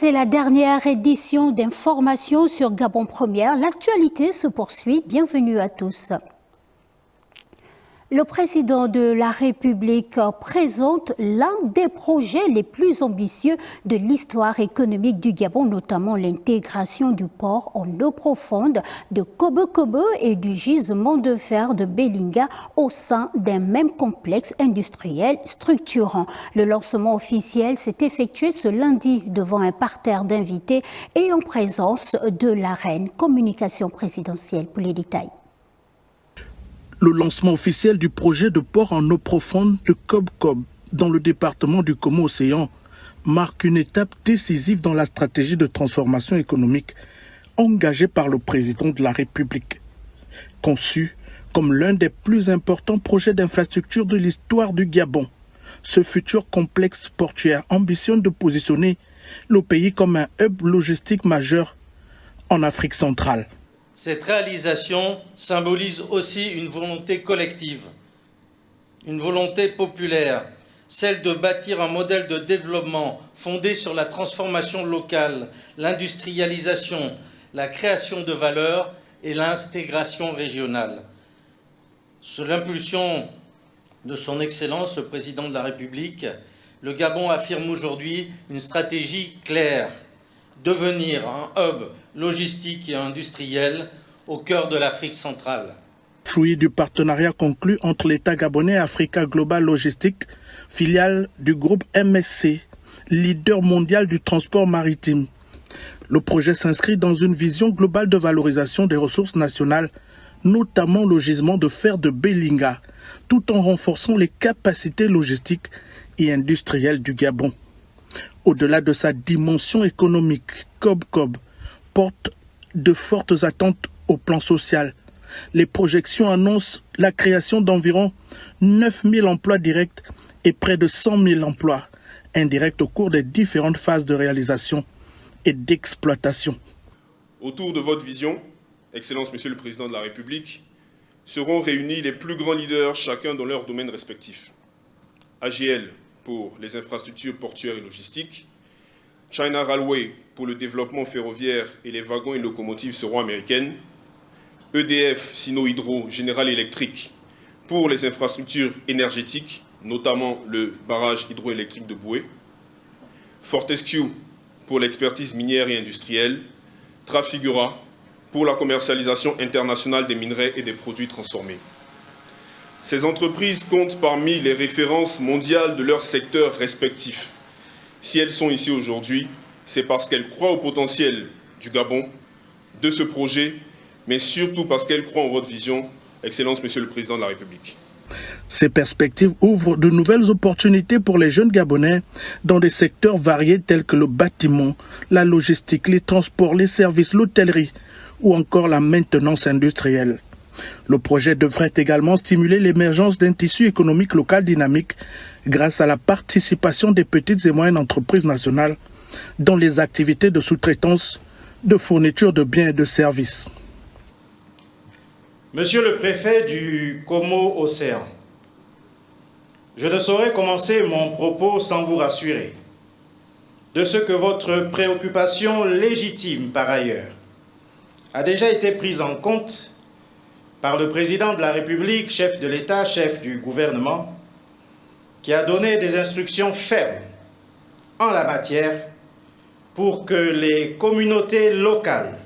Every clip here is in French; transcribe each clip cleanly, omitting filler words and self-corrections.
C'est la dernière édition d'information sur Gabon Première. L'actualité se poursuit. Bienvenue à tous. Le président de la République présente l'un des projets les plus ambitieux de l'histoire économique du Gabon, notamment l'intégration du port en eau profonde de Kobe-Kobe et du gisement de fer de Belinga au sein d'un même complexe industriel structurant. Le lancement officiel s'est effectué ce lundi devant un parterre d'invités et en présence de la reine. Communication présidentielle pour les détails. Le lancement officiel du projet de port en eau profonde de Kobe-Kobe dans le département du Komo-Océan marque une étape décisive dans la stratégie de transformation économique engagée par le président de la République. Conçu comme l'un des plus importants projets d'infrastructure de l'histoire du Gabon, ce futur complexe portuaire ambitionne de positionner le pays comme un hub logistique majeur en Afrique centrale. Cette réalisation symbolise aussi une volonté collective, une volonté populaire, celle de bâtir un modèle de développement fondé sur la transformation locale, l'industrialisation, la création de valeur et l'intégration régionale. Sous l'impulsion de son Excellence, le Président de la République, le Gabon affirme aujourd'hui une stratégie claire, devenir un hub logistique et industriel au cœur de l'Afrique centrale. Fruit du partenariat conclu entre l'État gabonais et Africa Global Logistics, filiale du groupe MSC, leader mondial du transport maritime. Le projet s'inscrit dans une vision globale de valorisation des ressources nationales, notamment le gisement de fer de Belinga, tout en renforçant les capacités logistiques et industrielles du Gabon. Au-delà de sa dimension économique, Kobe-Kobe porte de fortes attentes au plan social. Les projections annoncent la création d'environ 9 000 emplois directs et près de 100 000 emplois indirects au cours des différentes phases de réalisation et d'exploitation. Autour de votre vision, Excellence Monsieur le Président de la République, seront réunis les plus grands leaders, chacun dans leur domaine respectif. AGL pour les infrastructures portuaires et logistiques, China Railway pour le développement ferroviaire et les wagons et locomotives seront américaines, EDF, Sino Hydro, General Electric pour les infrastructures énergétiques, notamment le barrage hydroélectrique de Boué, Fortescue pour l'expertise minière et industrielle, Trafigura pour la commercialisation internationale des minerais et des produits transformés. Ces entreprises comptent parmi les références mondiales de leurs secteurs respectifs. Si elles sont ici aujourd'hui, c'est parce qu'elles croient au potentiel du Gabon, de ce projet, mais surtout parce qu'elles croient en votre vision, Excellence Monsieur le Président de la République. Ces perspectives ouvrent de nouvelles opportunités pour les jeunes Gabonais dans des secteurs variés tels que le bâtiment, la logistique, les transports, les services, l'hôtellerie ou encore la maintenance industrielle. Le projet devrait également stimuler l'émergence d'un tissu économique local dynamique grâce à la participation des petites et moyennes entreprises nationales dans les activités de sous-traitance, de fourniture de biens et de services. Monsieur le préfet du Komo-Océan, je ne saurais commencer mon propos sans vous rassurer de ce que votre préoccupation légitime par ailleurs a déjà été prise en compte par le président de la République, chef de l'État, chef du gouvernement, qui a donné des instructions fermes en la matière pour que les communautés locales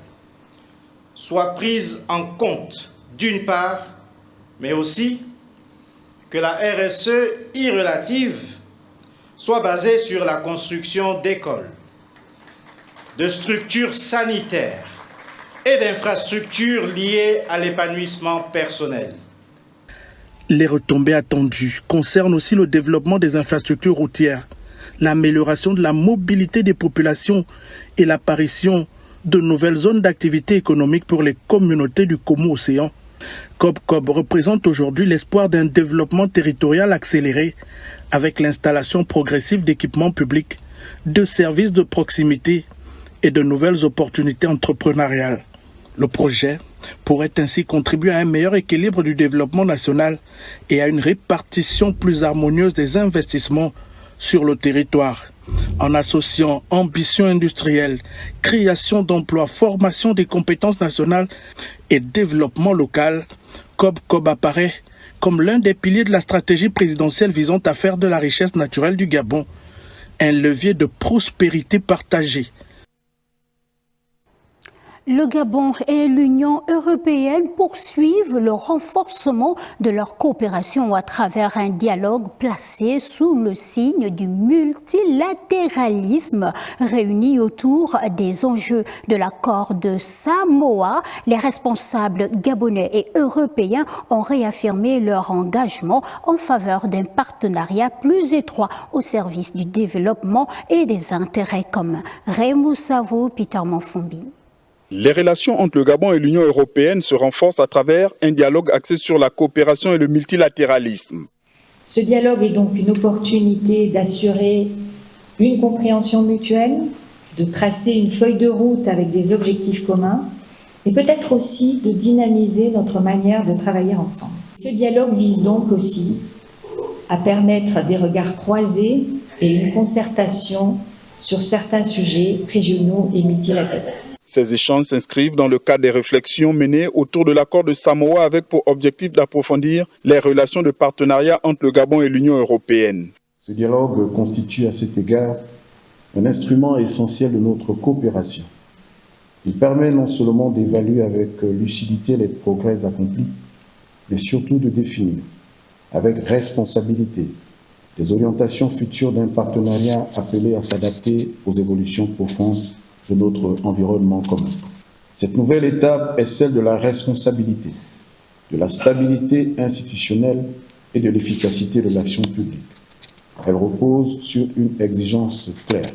soient prises en compte d'une part, mais aussi que la RSE irrelative soit basée sur la construction d'écoles, de structures sanitaires et d'infrastructures liées à l'épanouissement personnel. Les retombées attendues concernent aussi le développement des infrastructures routières, l'amélioration de la mobilité des populations et l'apparition de nouvelles zones d'activité économique pour les communautés du Komo-Océan. Kobe-Kobe représente aujourd'hui l'espoir d'un développement territorial accéléré avec l'installation progressive d'équipements publics, de services de proximité et de nouvelles opportunités entrepreneuriales. Le projet pourrait ainsi contribuer à un meilleur équilibre du développement national et à une répartition plus harmonieuse des investissements sur le territoire. En associant ambition industrielle, création d'emplois, formation des compétences nationales et développement local, COP apparaît comme l'un des piliers de la stratégie présidentielle visant à faire de la richesse naturelle du Gabon un levier de prospérité partagée. Le Gabon et l'Union européenne poursuivent le renforcement de leur coopération à travers un dialogue placé sous le signe du multilatéralisme. Réunis autour des enjeux de l'accord de Samoa, les responsables gabonais et européens ont réaffirmé leur engagement en faveur d'un partenariat plus étroit au service du développement et des intérêts communs. Raymond Savo, Peter Manfumbi. Les relations entre le Gabon et l'Union européenne se renforcent à travers un dialogue axé sur la coopération et le multilatéralisme. Ce dialogue est donc une opportunité d'assurer une compréhension mutuelle, de tracer une feuille de route avec des objectifs communs et peut-être aussi de dynamiser notre manière de travailler ensemble. Ce dialogue vise donc aussi à permettre des regards croisés et une concertation sur certains sujets régionaux et multilatéraux. Ces échanges s'inscrivent dans le cadre des réflexions menées autour de l'accord de Samoa avec pour objectif d'approfondir les relations de partenariat entre le Gabon et l'Union européenne. Ce dialogue constitue à cet égard un instrument essentiel de notre coopération. Il permet non seulement d'évaluer avec lucidité les progrès accomplis, mais surtout de définir avec responsabilité les orientations futures d'un partenariat appelé à s'adapter aux évolutions profondes de notre environnement commun. Cette nouvelle étape est celle de la responsabilité, de la stabilité institutionnelle et de l'efficacité de l'action publique. Elle repose sur une exigence claire: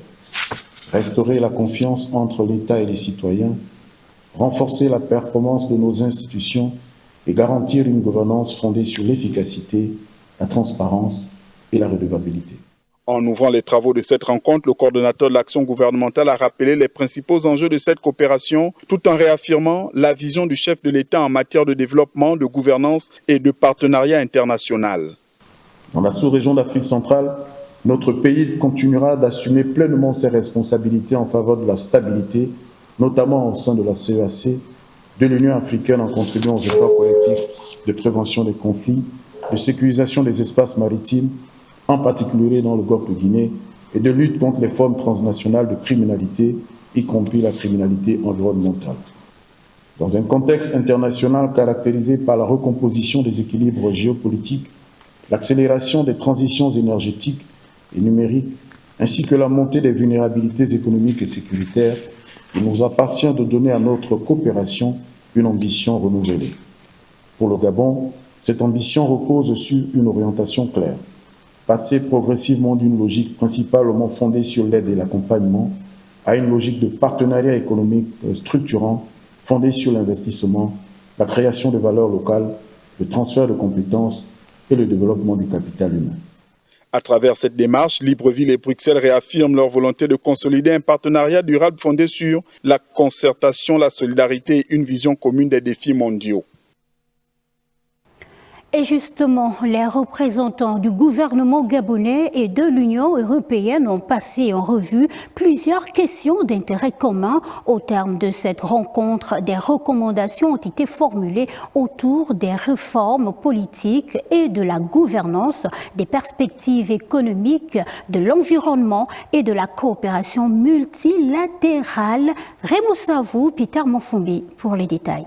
restaurer la confiance entre l'État et les citoyens, renforcer la performance de nos institutions et garantir une gouvernance fondée sur l'efficacité, la transparence et la redevabilité. En ouvrant les travaux de cette rencontre, le coordonnateur de l'action gouvernementale a rappelé les principaux enjeux de cette coopération, tout en réaffirmant la vision du chef de l'État en matière de développement, de gouvernance et de partenariat international. Dans la sous-région d'Afrique centrale, notre pays continuera d'assumer pleinement ses responsabilités en faveur de la stabilité, notamment au sein de la CEAC, de l'Union africaine en contribuant aux efforts collectifs de prévention des conflits, de sécurisation des espaces maritimes, en particulier dans le golfe de Guinée, et de lutte contre les formes transnationales de criminalité, y compris la criminalité environnementale. Dans un contexte international caractérisé par la recomposition des équilibres géopolitiques, l'accélération des transitions énergétiques et numériques, ainsi que la montée des vulnérabilités économiques et sécuritaires, il nous appartient de donner à notre coopération une ambition renouvelée. Pour le Gabon, cette ambition repose sur une orientation claire: passer progressivement d'une logique principalement fondée sur l'aide et l'accompagnement à une logique de partenariat économique structurant fondée sur l'investissement, la création de valeurs locales, le transfert de compétences et le développement du capital humain. À travers cette démarche, Libreville et Bruxelles réaffirment leur volonté de consolider un partenariat durable fondé sur la concertation, la solidarité et une vision commune des défis mondiaux. Et justement, les représentants du gouvernement gabonais et de l'Union européenne ont passé en revue plusieurs questions d'intérêt commun. Au terme de cette rencontre, des recommandations ont été formulées autour des réformes politiques et de la gouvernance, des perspectives économiques, de l'environnement et de la coopération multilatérale. Raymond Savou, Peter Manfumbi pour les détails.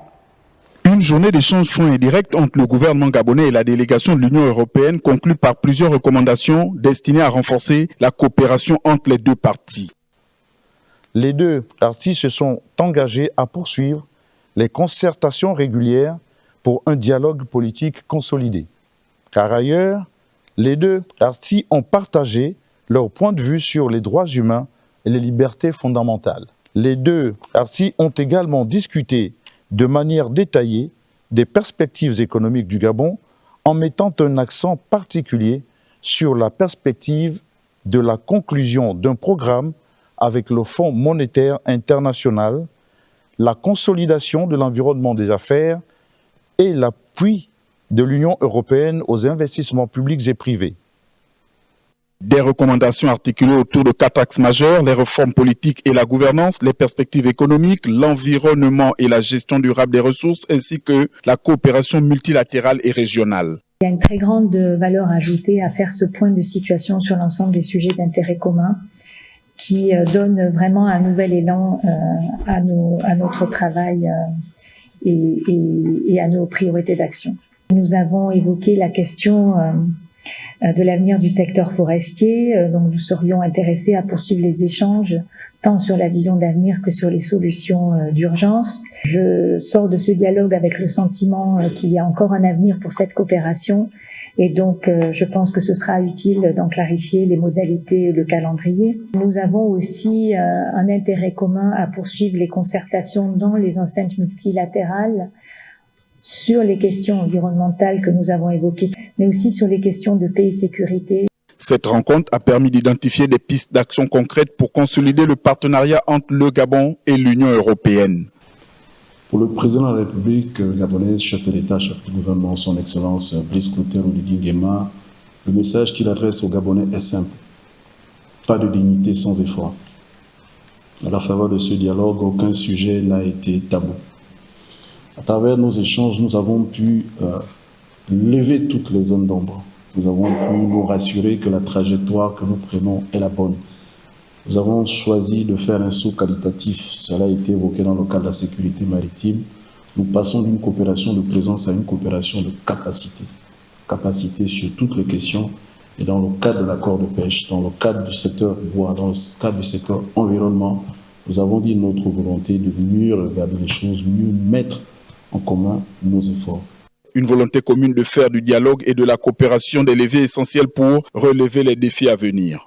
Une journée d'échange franc et direct entre le gouvernement gabonais et la délégation de l'Union européenne conclut par plusieurs recommandations destinées à renforcer la coopération entre les deux parties. Les deux parties se sont engagées à poursuivre les concertations régulières pour un dialogue politique consolidé. Par ailleurs, les deux parties ont partagé leur point de vue sur les droits humains et les libertés fondamentales. Les deux parties ont également discuté de manière détaillée des perspectives économiques du Gabon en mettant un accent particulier sur la perspective de la conclusion d'un programme avec le Fonds monétaire international, la consolidation de l'environnement des affaires et l'appui de l'Union européenne aux investissements publics et privés. Des recommandations articulées autour de 4 axes majeurs, les réformes politiques et la gouvernance, les perspectives économiques, l'environnement et la gestion durable des ressources, ainsi que la coopération multilatérale et régionale. Il y a une très grande valeur ajoutée à faire ce point de situation sur l'ensemble des sujets d'intérêt commun qui donne vraiment un nouvel élan à notre travail et à nos priorités d'action. Nous avons évoqué la question de l'avenir du secteur forestier, donc nous serions intéressés à poursuivre les échanges tant sur la vision d'avenir que sur les solutions d'urgence. Je sors de ce dialogue avec le sentiment qu'il y a encore un avenir pour cette coopération et donc je pense que ce sera utile d'en clarifier les modalités et le calendrier. Nous avons aussi un intérêt commun à poursuivre les concertations dans les enceintes multilatérales sur les questions environnementales que nous avons évoquées, mais aussi sur les questions de paix et sécurité. Cette rencontre a permis d'identifier des pistes d'action concrètes pour consolider le partenariat entre le Gabon et l'Union européenne. Pour le président de la République gabonaise, chef de l'État, chef du gouvernement, son Excellence Brice Clotaire Oligui Nguema, le message qu'il adresse aux Gabonais est simple. Pas de dignité sans effort. À la faveur de ce dialogue, aucun sujet n'a été tabou. À travers nos échanges, nous avons pu lever toutes les zones d'ombre. Nous avons pu nous rassurer que la trajectoire que nous prenons est la bonne. Nous avons choisi de faire un saut qualitatif. Cela a été évoqué dans le cadre de la sécurité maritime. Nous passons d'une coopération de présence à une coopération de capacité. Capacité sur toutes les questions. Et dans le cadre de l'accord de pêche, dans le cadre du secteur bois, dans le cadre du secteur environnement, nous avons dit notre volonté de mieux regarder les choses, mieux mettre en commun nos efforts. Une volonté commune de faire du dialogue et de la coopération des leviers essentiels pour relever les défis à venir.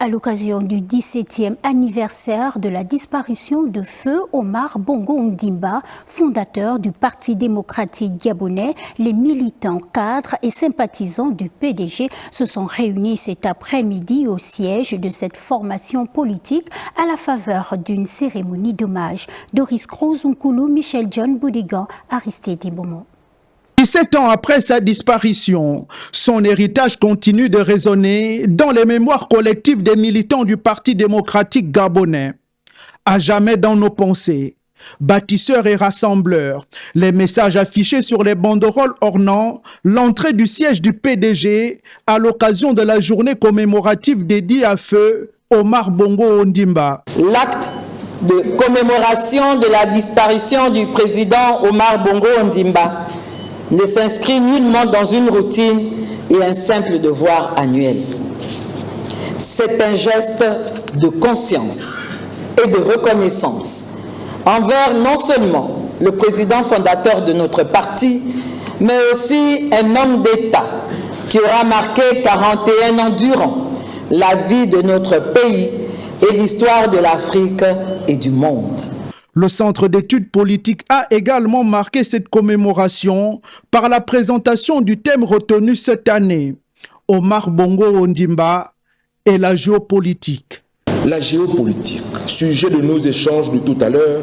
À l'occasion du 17e anniversaire de la disparition de feu Omar Bongo Ondimba, fondateur du Parti démocratique gabonais, les militants, cadres et sympathisants du PDG se sont réunis cet après-midi au siège de cette formation politique à la faveur d'une cérémonie d'hommage. Doris Kroos-Nkulu, Michel John Boudigan, Aristide Bomo. 17 ans après sa disparition, son héritage continue de résonner dans les mémoires collectives des militants du Parti démocratique gabonais. À jamais dans nos pensées, bâtisseurs et rassembleurs, les messages affichés sur les banderoles ornant l'entrée du siège du PDG à l'occasion de la journée commémorative dédiée à feu Omar Bongo Ondimba. L'acte de commémoration de la disparition du président Omar Bongo Ondimba ne s'inscrit nullement dans une routine et un simple devoir annuel. C'est un geste de conscience et de reconnaissance envers non seulement le président fondateur de notre parti, mais aussi un homme d'État qui aura marqué 41 ans durant la vie de notre pays et l'histoire de l'Afrique et du monde. Le Centre d'études politiques a également marqué cette commémoration par la présentation du thème retenu cette année, Omar Bongo Ondimba et la géopolitique. La géopolitique, sujet de nos échanges de tout à l'heure,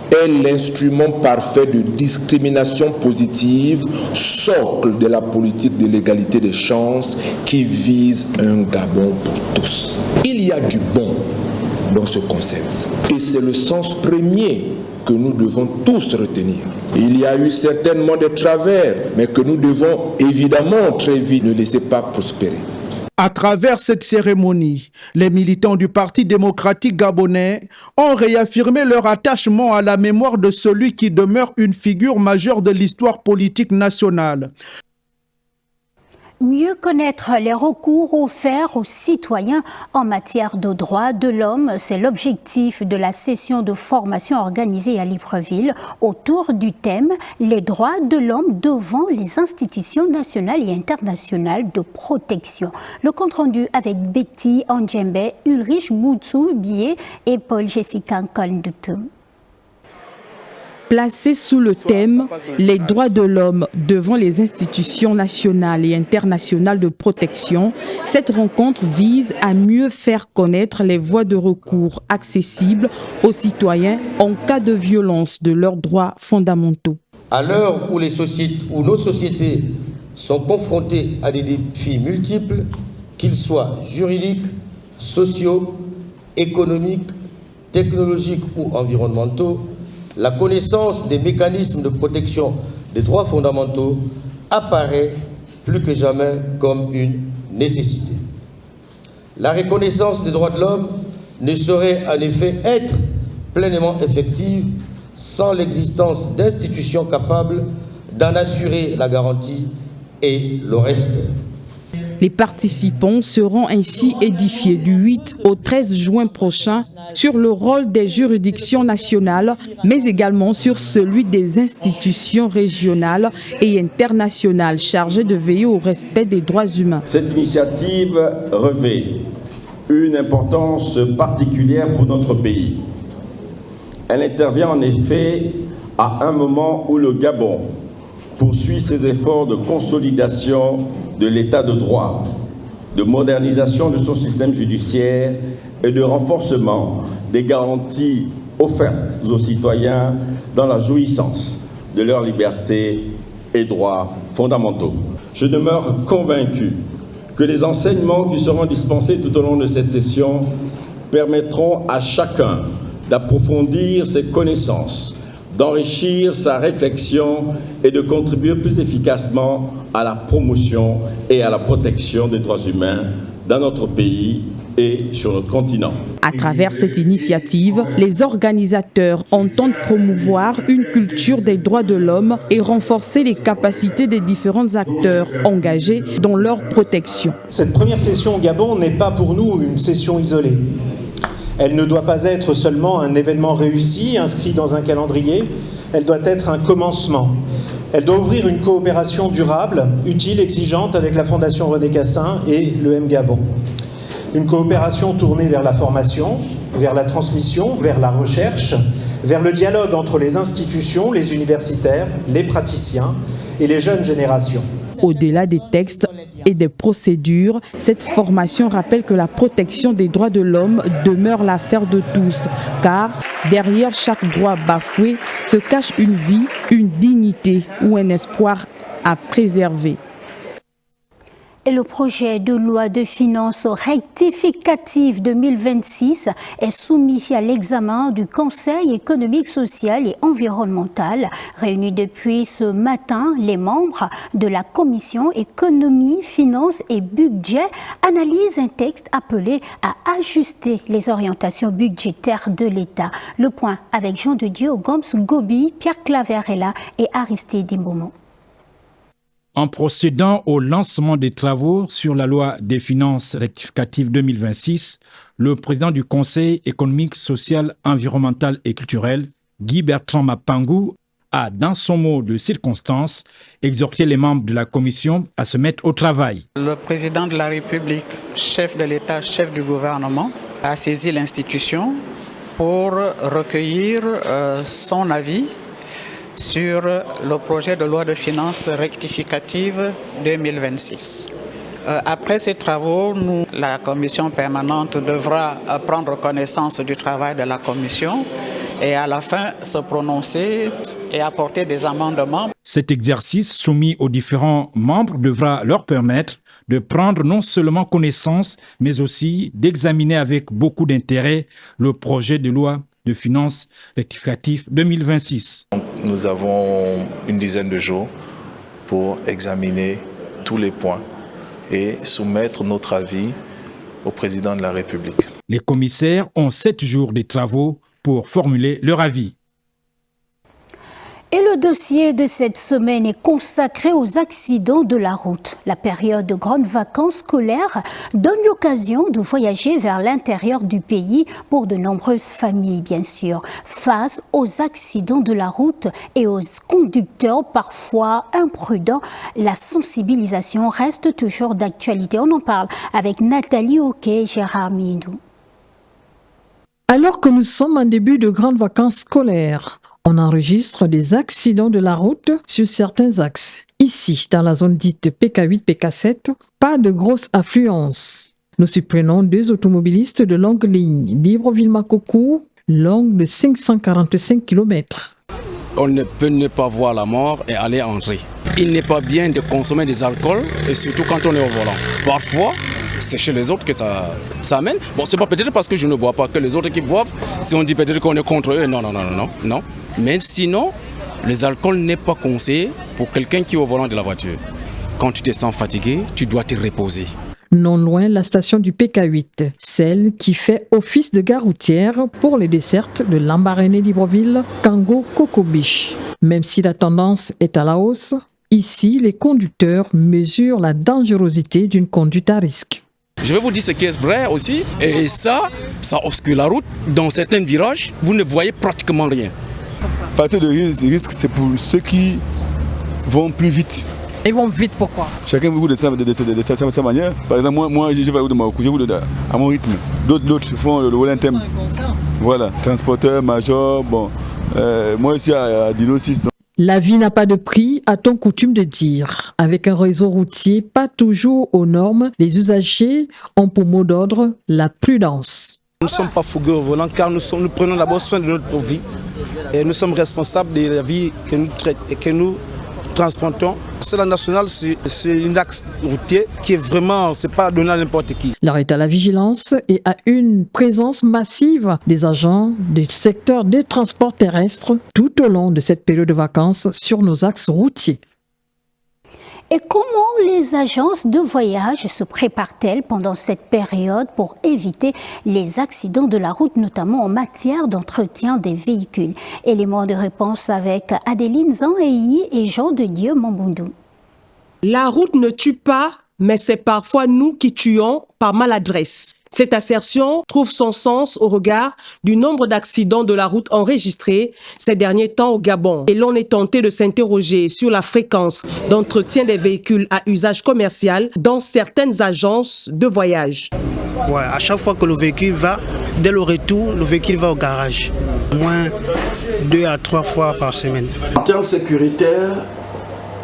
est l'instrument parfait de discrimination positive, socle de la politique de l'égalité des chances qui vise un Gabon pour tous. Il y a du bon dans ce concept. Et c'est le sens premier que nous devons tous retenir. Il y a eu certainement des travers, mais que nous devons évidemment très vite ne laisser pas prospérer. À travers cette cérémonie, les militants du Parti démocratique gabonais ont réaffirmé leur attachement à la mémoire de celui qui demeure une figure majeure de l'histoire politique nationale. Mieux connaître les recours offerts aux citoyens en matière de droits de l'homme, c'est l'objectif de la session de formation organisée à Libreville autour du thème « Les droits de l'homme devant les institutions nationales et internationales de protection ». Le compte-rendu avec Betty Anjembe, Ulrich Boutsou-Bié et Paul-Jessica Nkolndutu. Placé sous le thème « Les droits de l'homme devant les institutions nationales et internationales de protection », cette rencontre vise à mieux faire connaître les voies de recours accessibles aux citoyens en cas de violence de leurs droits fondamentaux. À l'heure où nos sociétés sont confrontées à des défis multiples, qu'ils soient juridiques, sociaux, économiques, technologiques ou environnementaux, la connaissance des mécanismes de protection des droits fondamentaux apparaît plus que jamais comme une nécessité. La reconnaissance des droits de l'homme ne saurait en effet être pleinement effective sans l'existence d'institutions capables d'en assurer la garantie et le respect. Les participants seront ainsi édifiés du 8 au 13 juin prochain sur le rôle des juridictions nationales, mais également sur celui des institutions régionales et internationales chargées de veiller au respect des droits humains. Cette initiative revêt une importance particulière pour notre pays. Elle intervient en effet à un moment où le Gabon poursuit ses efforts de consolidation de l'état de droit, de modernisation de son système judiciaire et de renforcement des garanties offertes aux citoyens dans la jouissance de leurs libertés et droits fondamentaux. Je demeure convaincu que les enseignements qui seront dispensés tout au long de cette session permettront à chacun d'approfondir ses connaissances, d'enrichir sa réflexion et de contribuer plus efficacement à la promotion et à la protection des droits humains dans notre pays et sur notre continent. À travers cette initiative, les organisateurs entendent promouvoir une culture des droits de l'homme et renforcer les capacités des différents acteurs engagés dans leur protection. Cette première session au Gabon n'est pas pour nous une session isolée. Elle ne doit pas être seulement un événement réussi, inscrit dans un calendrier. Elle doit être un commencement. Elle doit ouvrir une coopération durable, utile, exigeante avec la Fondation René Cassin et le M-Gabon. Une coopération tournée vers la formation, vers la transmission, vers la recherche, vers le dialogue entre les institutions, les universitaires, les praticiens et les jeunes générations. Au-delà des textes et des procédures, cette formation rappelle que la protection des droits de l'homme demeure l'affaire de tous, car derrière chaque droit bafoué se cache une vie, une dignité ou un espoir à préserver. Et le projet de loi de finances rectificative 2026 est soumis à l'examen du Conseil économique, social et environnemental. Réunis depuis ce matin, les membres de la Commission économie, finances et budget analysent un texte appelé à ajuster les orientations budgétaires de l'État. Le point avec Jean de Dieu, Gomes Gobi, Pierre Claverella et Aristide Dimbomo. En procédant au lancement des travaux sur la loi des finances rectificative 2026, le président du Conseil économique, social, environnemental et culturel, Guy Bertrand Mapangou, a, dans son mot de circonstance, exhorté les membres de la commission à se mettre au travail. Le président de la République, chef de l'État, chef du gouvernement, a saisi l'institution pour recueillir son avis sur le projet de loi de finances rectificative 2026. Après ces travaux, la commission permanente devra prendre connaissance du travail de la commission et à la fin se prononcer et apporter des amendements. Cet exercice soumis aux différents membres devra leur permettre de prendre non seulement connaissance, mais aussi d'examiner avec beaucoup d'intérêt le projet de loi de finances rectificative 2026. Nous avons une dizaine de jours pour examiner tous les points et soumettre notre avis au président de la République. Les commissaires ont 7 jours de travaux pour formuler leur avis. Et le dossier de cette semaine est consacré aux accidents de la route. La période de grandes vacances scolaires donne l'occasion de voyager vers l'intérieur du pays pour de nombreuses familles, bien sûr. Face aux accidents de la route et aux conducteurs parfois imprudents, la sensibilisation reste toujours d'actualité. On en parle avec Nathalie Oquet et Gérard Mindou. Alors que nous sommes en début de grandes vacances scolaires, on enregistre des accidents de la route sur certains axes. Ici, dans la zone dite PK8, PK7, pas de grosse affluence. Nous supprenons 2 automobilistes de longue ligne, Libreville-Makoko, longue de 545 km. On ne peut ne pas voir la mort et aller entrer. Il n'est pas bien de consommer des alcools, et surtout quand on est au volant. Parfois, c'est chez les autres que ça amène. Bon, c'est pas peut-être parce que je ne bois pas que les autres qui boivent, si on dit peut-être qu'on est contre eux, non. Mais sinon, les alcools n'est pas conseillé pour quelqu'un qui est au volant de la voiture. Quand tu te sens fatigué, tu dois te reposer. Non loin, la station du PK8, celle qui fait office de gare routière pour les dessertes de Lambaréné, Libreville, Kango, Kokobiche. Même si la tendance est à la hausse, ici, les conducteurs mesurent la dangerosité d'une conduite à risque. Je vais vous dire ce qui est vrai aussi, et ça obscure la route. Dans certains virages, vous ne voyez pratiquement rien. Facteur de risque, c'est pour ceux qui vont plus vite. Ils vont vite, pourquoi? Chacun roule de sa manière. Par exemple, moi je vais à mon rythme. D'autres font le volant thème. Voilà, transporteur, major, bon. Moi ici à Dino 6. La vie n'a pas de prix, a-t-on coutume de dire. Avec un réseau routier pas toujours aux normes, les usagers ont pour mot d'ordre la prudence. Nous ne sommes pas fougueux au volant car nous prenons d'abord soin de notre vie. Et nous sommes responsables de la vie que nous transportons. C'est la nationale, c'est un axe routier qui est vraiment, c'est pas donné à n'importe qui. L'heure est à la vigilance et à une présence massive des agents du secteur des transports terrestres tout au long de cette période de vacances sur nos axes routiers. Et comment les agences de voyage se préparent-elles pendant cette période pour éviter les accidents de la route, notamment en matière d'entretien des véhicules? Élément de réponse avec Adeline Zanheyi et Jean de Dieu Mambundu. La route ne tue pas, mais c'est parfois nous qui tuons par maladresse. Cette assertion trouve son sens au regard du nombre d'accidents de la route enregistrés ces derniers temps au Gabon. Et l'on est tenté de s'interroger sur la fréquence d'entretien des véhicules à usage commercial dans certaines agences de voyage. Ouais, à chaque fois que le véhicule va, dès le retour, le véhicule va au garage. Au moins 2 à 3 fois par semaine. En termes sécuritaires,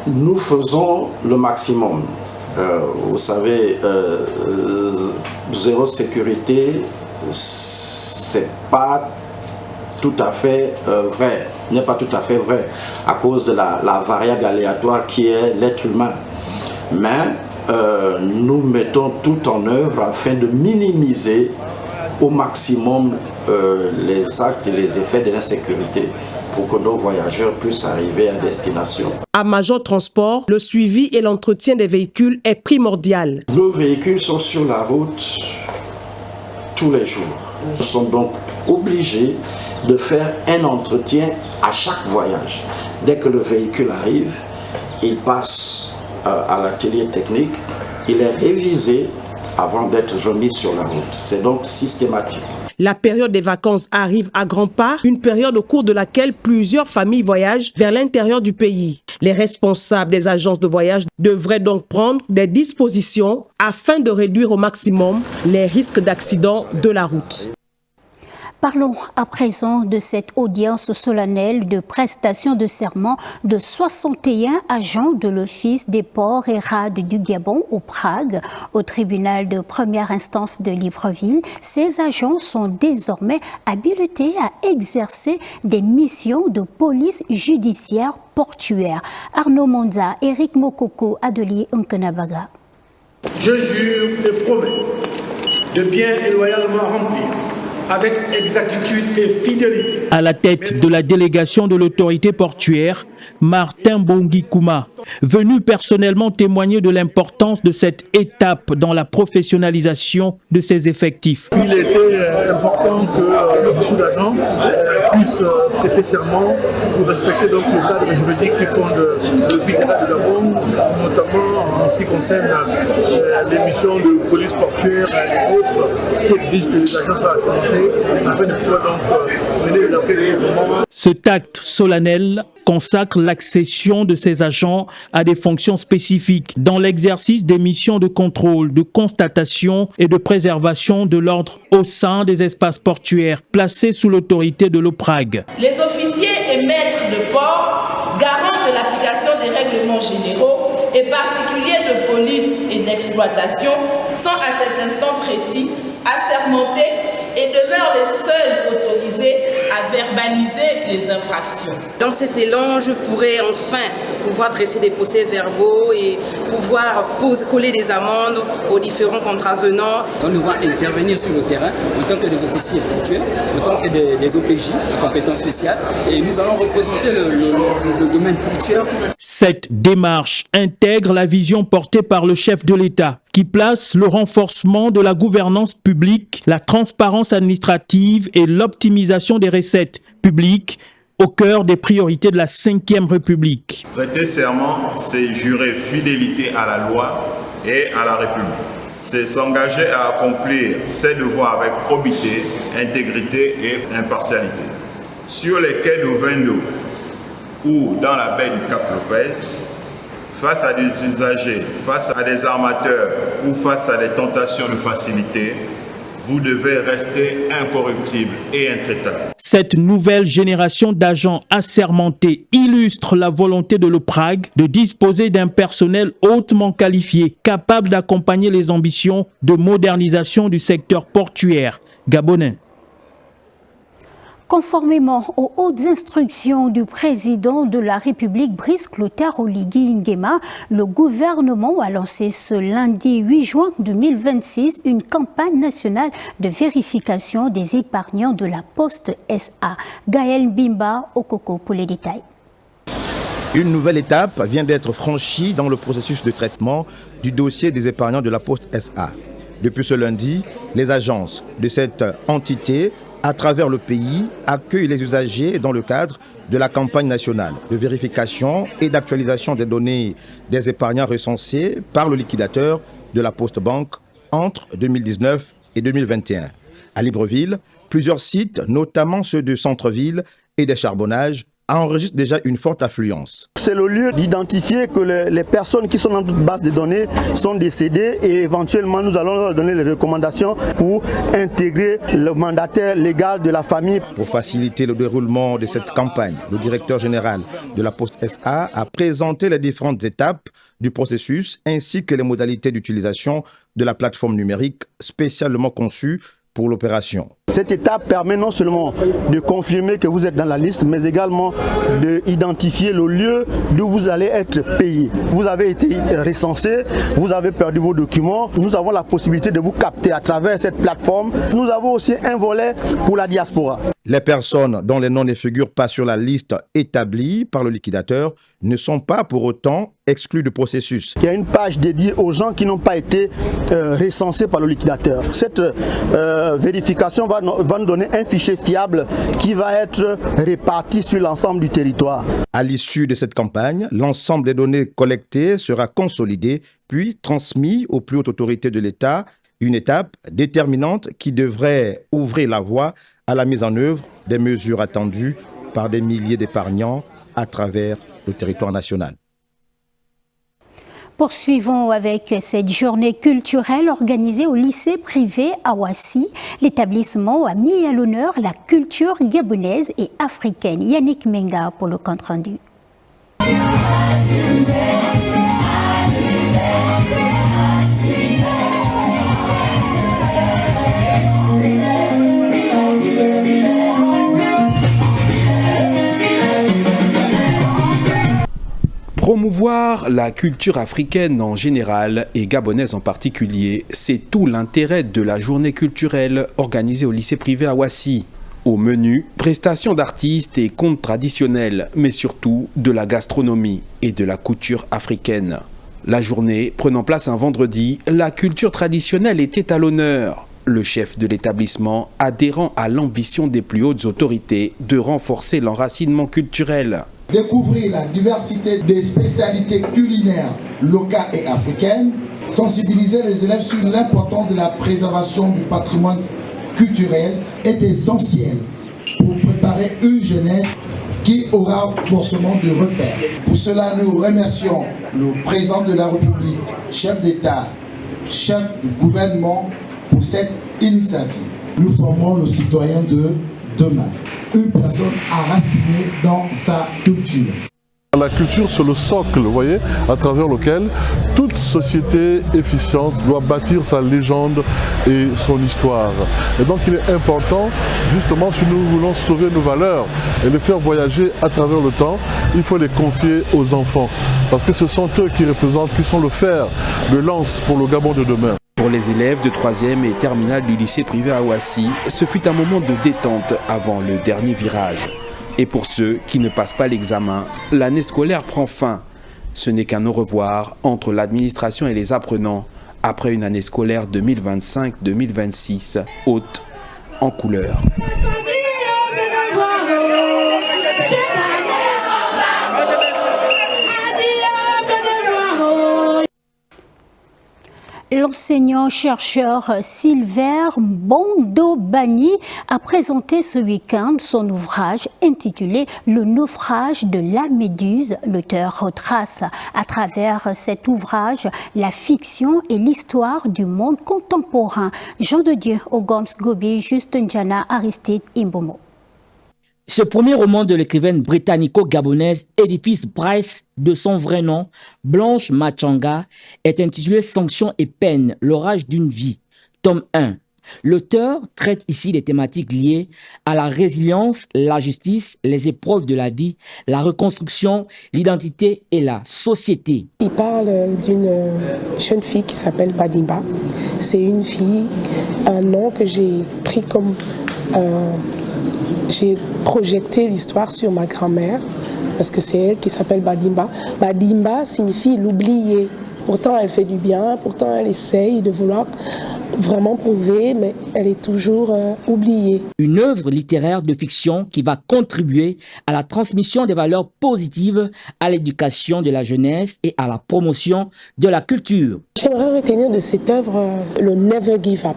nous faisons le maximum. Vous savez, zéro sécurité, c'est pas tout à fait vrai, n'est pas tout à fait vrai à cause de la variable aléatoire qui est l'être humain. Mais nous mettons tout en œuvre afin de minimiser au maximum les actes et les effets de l'insécurité pour que nos voyageurs puissent arriver à destination. À Major Transport, le suivi et l'entretien des véhicules est primordial. Nos véhicules sont sur la route tous les jours. Nous sommes donc obligés de faire un entretien à chaque voyage. Dès que le véhicule arrive, il passe à l'atelier technique, il est révisé avant d'être remis sur la route. C'est donc systématique. La période des vacances arrive à grands pas, une période au cours de laquelle plusieurs familles voyagent vers l'intérieur du pays. Les responsables des agences de voyage devraient donc prendre des dispositions afin de réduire au maximum les risques d'accidents de la route. Parlons à présent de cette audience solennelle de prestation de serment de 61 agents de l'Office des ports et rades du Gabon au Prague, au tribunal de première instance de Libreville. Ces agents sont désormais habilités à exercer des missions de police judiciaire portuaire. Arnaud Monza, Eric Mokoko, Adoli Unkenabaga. Je jure et promets de bien et loyalement remplir avec exactitude et fidélité. À la tête de la délégation de l'autorité portuaire, Martin Bongi Kouma, venu personnellement témoigner de l'importance de cette étape dans la professionnalisation de ses effectifs. Il était important que beaucoup d'agents puissent prêter serment pour respecter donc le cadre juridique qui fonde l'Office des rades de Gabon, notamment en ce qui concerne les missions de police portuaire et autres qui exigent que les agents soient assermentés afin de pouvoir donc mener les enquêtes librement. Cet acte solennel consacre l'accession de ces agents à des fonctions spécifiques dans l'exercice des missions de contrôle, de constatation et de préservation de l'ordre au sein des espaces portuaires placés sous l'autorité de l'OPRAG. Les officiers et maîtres de port, garants de l'application des règlements généraux et particuliers de police et d'exploitation, sont à cet instant précis assermentés et demeurent les seuls autorisés à verbaliser les infractions. Dans cet élan, je pourrais enfin pouvoir dresser des procès-verbaux et pouvoir coller des amendes aux différents contravenants. Nous allons intervenir sur le terrain en tant que des officiers portuaires, en tant que des OPJ, de compétences spéciales, et nous allons représenter le domaine portuaire. Cette démarche intègre la vision portée par le chef de l'État, qui place le renforcement de la gouvernance publique, la transparence administrative et l'optimisation des recettes publiques au cœur des priorités de la Ve République. Prêter serment, c'est jurer fidélité à la loi et à la République. C'est s'engager à accomplir ses devoirs avec probité, intégrité et impartialité. Sur les quais de Vendo ou dans la baie du Cap-Lopez, face à des usagers, face à des armateurs ou face à des tentations de facilité, vous devez rester incorruptible et intraitable. Cette nouvelle génération d'agents assermentés illustre la volonté de l'OPRAG de disposer d'un personnel hautement qualifié, capable d'accompagner les ambitions de modernisation du secteur portuaire gabonais. Conformément aux hautes instructions du président de la République, Brice Clotaire Oligui Nguema, le gouvernement a lancé ce lundi 8 juin 2026 une campagne nationale de vérification des épargnants de la Poste SA. Gaël Bimba, Okoko pour les détails. Une nouvelle étape vient d'être franchie dans le processus de traitement du dossier des épargnants de la Poste SA. Depuis ce lundi, les agences de cette entité à travers le pays, accueille les usagers dans le cadre de la campagne nationale de vérification et d'actualisation des données des épargnants recensés par le liquidateur de la Poste Banque entre 2019 et 2021. À Libreville, plusieurs sites, notamment ceux de centre-ville et des charbonnages, enregistre déjà une forte affluence. C'est le lieu d'identifier que les personnes qui sont dans notre base de données sont décédées et éventuellement nous allons leur donner les recommandations pour intégrer le mandataire légal de la famille. Pour faciliter le déroulement de cette campagne, le directeur général de la Poste SA a présenté les différentes étapes du processus ainsi que les modalités d'utilisation de la plateforme numérique spécialement conçue pour l'opération. Cette étape permet non seulement de confirmer que vous êtes dans la liste, mais également d'identifier le lieu d'où vous allez être payé. Vous avez été recensé, vous avez perdu vos documents. Nous avons la possibilité de vous capter à travers cette plateforme. Nous avons aussi un volet pour la diaspora. Les personnes dont les noms ne figurent pas sur la liste établie par le liquidateur ne sont pas pour autant exclus du processus. Il y a une page dédiée aux gens qui n'ont pas été recensés par le liquidateur. Cette vérification va nous donner un fichier fiable qui va être réparti sur l'ensemble du territoire. À l'issue de cette campagne, l'ensemble des données collectées sera consolidé puis transmis aux plus hautes autorités de l'État, une étape déterminante qui devrait ouvrir la voie à la mise en œuvre des mesures attendues par des milliers d'épargnants à travers le territoire national. Poursuivons avec cette journée culturelle organisée au lycée privé Awassi. L'établissement a mis à l'honneur la culture gabonaise et africaine. Yannick Menga pour le compte-rendu. Promouvoir la culture africaine en général et gabonaise en particulier, c'est tout l'intérêt de la journée culturelle organisée au lycée privé Awassi. Au menu, prestations d'artistes et contes traditionnels, mais surtout de la gastronomie et de la couture africaine. La journée prenant place un vendredi, la culture traditionnelle était à l'honneur. Le chef de l'établissement, adhérant à l'ambition des plus hautes autorités de renforcer l'enracinement culturel. Découvrir la diversité des spécialités culinaires locales et africaines, sensibiliser les élèves sur l'importance de la préservation du patrimoine culturel est essentiel pour préparer une jeunesse qui aura forcément de repères. Pour cela, nous remercions le président de la République, chef d'État, chef du gouvernement pour cette initiative. Nous formons le citoyen de demain. Une personne enracinée dans sa culture. La culture, c'est le socle, vous voyez, à travers lequel toute société efficiente doit bâtir sa légende et son histoire. Et donc il est important, justement, si nous voulons sauver nos valeurs et les faire voyager à travers le temps, il faut les confier aux enfants. Parce que ce sont eux qui représentent, qui sont le fer de lance pour le Gabon de demain. Pour les élèves de 3e et terminale du lycée privé à Ouassi, ce fut un moment de détente avant le dernier virage. Et pour ceux qui ne passent pas l'examen, l'année scolaire prend fin. Ce n'est qu'un au revoir entre l'administration et les apprenants après une année scolaire 2025-2026 haute en couleur. L'enseignant-chercheur Silver Bondobani a présenté ce week-end son ouvrage intitulé « Le naufrage de la Méduse ». L'auteur retrace à travers cet ouvrage la fiction et l'histoire du monde contemporain. Jean de Dieu, Ogons Gobi, Juste Njana, Aristide Imbomo. Ce premier roman de l'écrivaine britannico-gabonaise Edifice Bryce, de son vrai nom, Blanche Machanga, est intitulé Sanctions et peines, l'orage d'une vie, tome 1. L'auteur traite ici des thématiques liées à la résilience, la justice, les épreuves de la vie, la reconstruction, l'identité et la société. Il parle d'une jeune fille qui s'appelle Badimba. C'est une fille, un nom que j'ai pris comme... J'ai projeté l'histoire sur ma grand-mère, parce que c'est elle qui s'appelle Badimba. Badimba signifie l'oublier. Pourtant, elle fait du bien, pourtant, elle essaye de vouloir vraiment prouver, mais elle est toujours oubliée. Une œuvre littéraire de fiction qui va contribuer à la transmission des valeurs positives, à l'éducation de la jeunesse et à la promotion de la culture. J'aimerais retenir de cette œuvre le never give up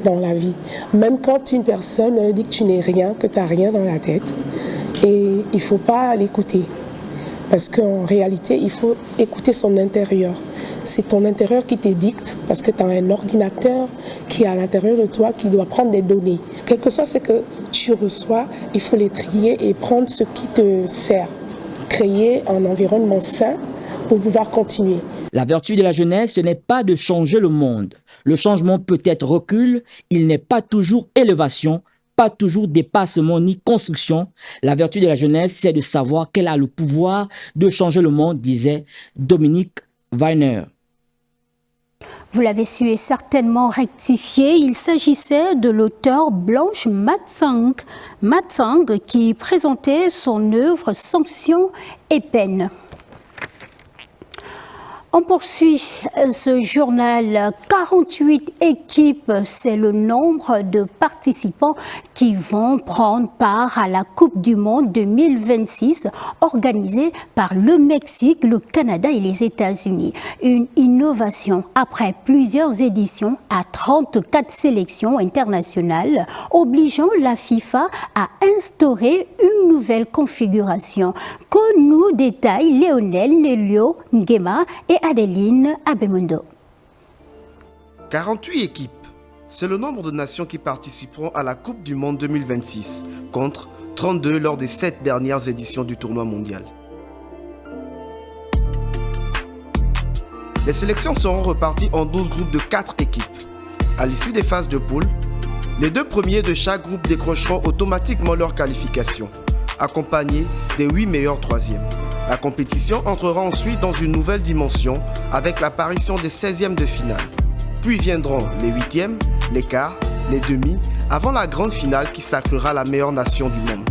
dans la vie. Même quand une personne dit que tu n'es rien, que tu n'as rien dans la tête, et il ne faut pas l'écouter. Parce qu'en réalité, il faut écouter son intérieur. C'est ton intérieur qui t'édicte, parce que tu as un ordinateur qui est à l'intérieur de toi, qui doit prendre des données. Quel que soit ce que tu reçois, il faut les trier et prendre ce qui te sert. Créer un environnement sain pour pouvoir continuer. La vertu de la jeunesse, ce n'est pas de changer le monde. Le changement peut être recul, il n'est pas toujours élévation, pas toujours dépassement ni construction. La vertu de la jeunesse, c'est de savoir qu'elle a le pouvoir de changer le monde, disait Dominique Weiner. Vous l'avez su et certainement rectifié, il s'agissait de l'auteur Blanche Matsang qui présentait son œuvre Sanctions et peines. On poursuit ce journal. 48 équipes, c'est le nombre de participants qui vont prendre part à la Coupe du Monde 2026 organisée par le Mexique, le Canada et les États-Unis. Une innovation après plusieurs éditions à 34 sélections internationales, obligeant la FIFA à instaurer une nouvelle configuration. Que nous détaille Léonel Nelio Nguema et Adeline Abemundo. 48 équipes, c'est le nombre de nations qui participeront à la Coupe du Monde 2026, contre 32 lors des 7 dernières éditions du tournoi mondial. Les sélections seront reparties en 12 groupes de 4 équipes. À l'issue des phases de poule, les 2 premiers de chaque groupe décrocheront automatiquement leur qualification, accompagnés des 8 meilleurs 3e. La compétition entrera ensuite dans une nouvelle dimension avec l'apparition des 16e de finale. Puis viendront les 8e, les quarts, les demi, avant la grande finale qui sacrera la meilleure nation du monde.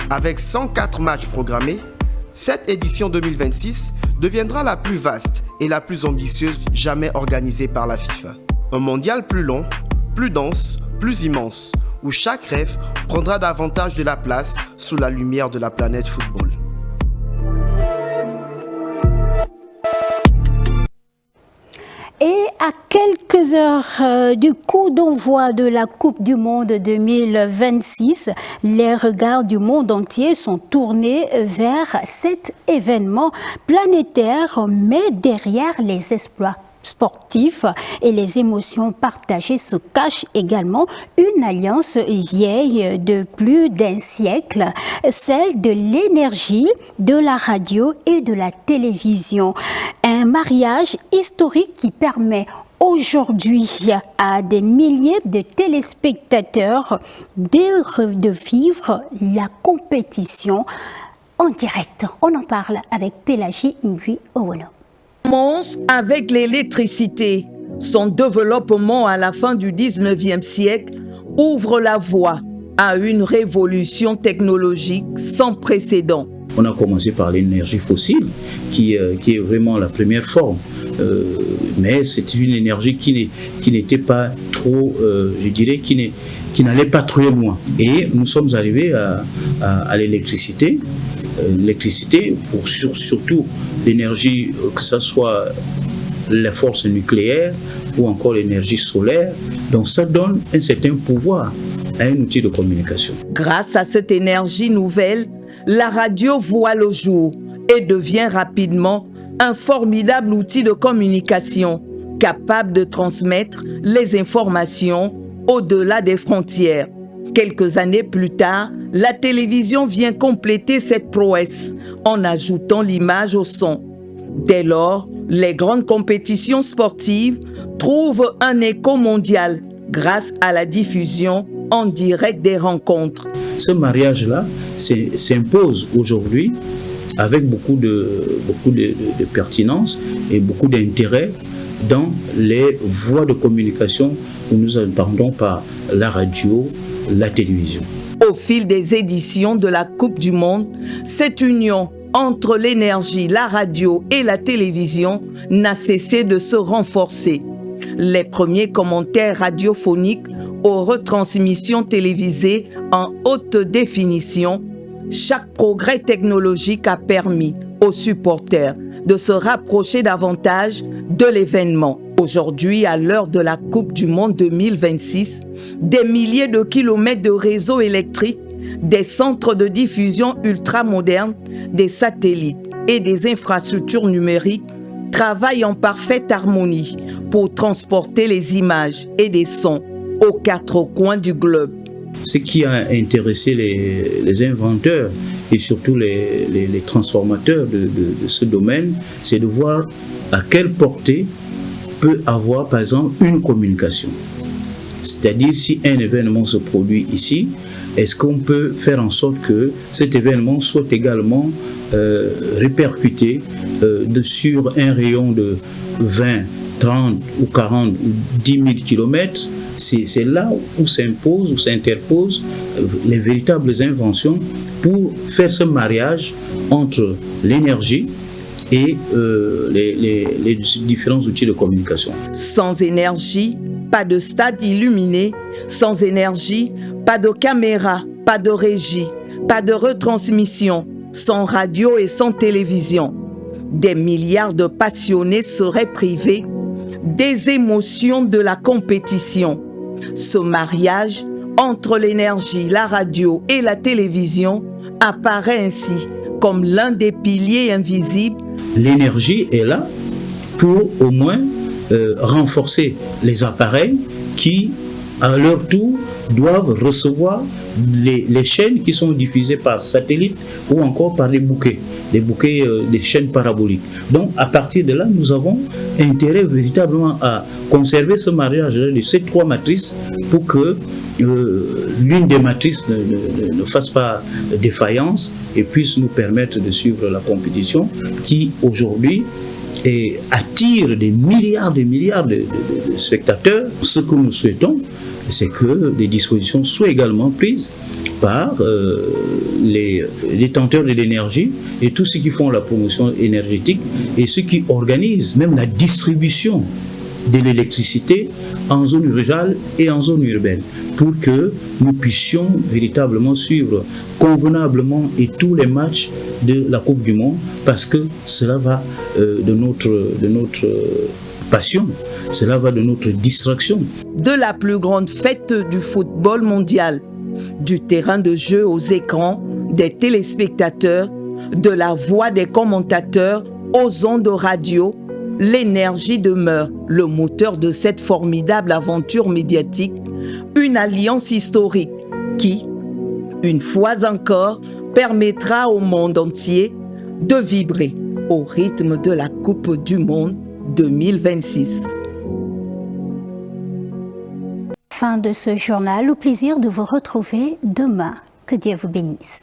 Avec 104 matchs programmés, cette édition 2026 deviendra la plus vaste et la plus ambitieuse jamais organisée par la FIFA. Un mondial plus long, plus dense, plus immense, où chaque rêve prendra davantage de la place sous la lumière de la planète football. Et à quelques heures du coup d'envoi de la Coupe du Monde 2026, les regards du monde entier sont tournés vers cet événement planétaire, mais derrière les exploits sportif et les émotions partagées se cache également une alliance vieille de plus d'un siècle, celle de l'énergie, de la radio et de la télévision. Un mariage historique qui permet aujourd'hui à des milliers de téléspectateurs de vivre la compétition en direct. On en parle avec Pélagie Ngui Owono. Commence avec l'électricité. Son développement à la fin du 19e siècle ouvre la voie à une révolution technologique sans précédent. On a commencé par l'énergie fossile, qui est vraiment la première forme. Mais c'est une énergie qui n'était pas trop, je dirais, qui n'allait pas très loin. Et nous sommes arrivés à l'électricité. L'électricité, pour surtout l'énergie, que ce soit la force nucléaire ou encore l'énergie solaire. Donc ça donne un certain pouvoir à un outil de communication. Grâce à cette énergie nouvelle, la radio voit le jour et devient rapidement un formidable outil de communication capable de transmettre les informations au-delà des frontières. Quelques années plus tard, la télévision vient compléter cette prouesse en ajoutant l'image au son. Dès lors, les grandes compétitions sportives trouvent un écho mondial grâce à la diffusion en direct des rencontres. Ce mariage-là s'impose aujourd'hui avec beaucoup de pertinence et beaucoup d'intérêt dans les voies de communication que nous entendons par la radio, la télévision. Au fil des éditions de la Coupe du Monde, cette union entre l'énergie, la radio et la télévision n'a cessé de se renforcer. Les premiers commentaires radiophoniques aux retransmissions télévisées en haute définition, chaque progrès technologique a permis aux supporters de se rapprocher davantage de l'événement. Aujourd'hui, à l'heure de la Coupe du Monde 2026, des milliers de kilomètres de réseaux électriques, des centres de diffusion ultramodernes, des satellites et des infrastructures numériques travaillent en parfaite harmonie pour transporter les images et des sons aux quatre coins du globe. Ce qui a intéressé les inventeurs et surtout les transformateurs de ce domaine, c'est de voir à quelle portée peut avoir par exemple une communication. C'est-à-dire si un événement se produit ici, est-ce qu'on peut faire en sorte que cet événement soit également répercuté sur un rayon de 20, 30 ou 40 ou 10 000 kilomètres. C'est là où s'interposent les véritables inventions pour faire ce mariage entre l'énergie et les différents outils de communication. Sans énergie, pas de stade illuminé. Sans énergie, pas de caméra, pas de régie, pas de retransmission. Sans radio et sans télévision. Des milliards de passionnés seraient privés des émotions de la compétition. Ce mariage entre l'énergie, la radio et la télévision apparaît ainsi comme l'un des piliers invisibles. L'énergie est là pour au moins renforcer les appareils qui, à leur tour, doivent recevoir les chaînes qui sont diffusées par satellite ou encore par des bouquets des chaînes paraboliques. Donc à partir de là, nous avons intérêt véritablement à conserver ce mariage de ces trois matrices pour que l'une des matrices ne fasse pas défaillance et puisse nous permettre de suivre la compétition qui aujourd'hui attire des milliards de spectateurs. Ce que nous souhaitons, c'est que des dispositions soient également prises par les détenteurs de l'énergie et tous ceux qui font la promotion énergétique et ceux qui organisent même la distribution de l'électricité en zone rurale et en zone urbaine pour que nous puissions véritablement suivre convenablement et tous les matchs de la Coupe du Monde parce que cela va de notre passion, cela va de notre distraction. De la plus grande fête du football mondial, du terrain de jeu aux écrans, des téléspectateurs, de la voix des commentateurs aux ondes radio, l'énergie demeure le moteur de cette formidable aventure médiatique, une alliance historique qui, une fois encore, permettra au monde entier de vibrer au rythme de la Coupe du Monde 2026. Fin de ce journal, au plaisir de vous retrouver demain. Que Dieu vous bénisse.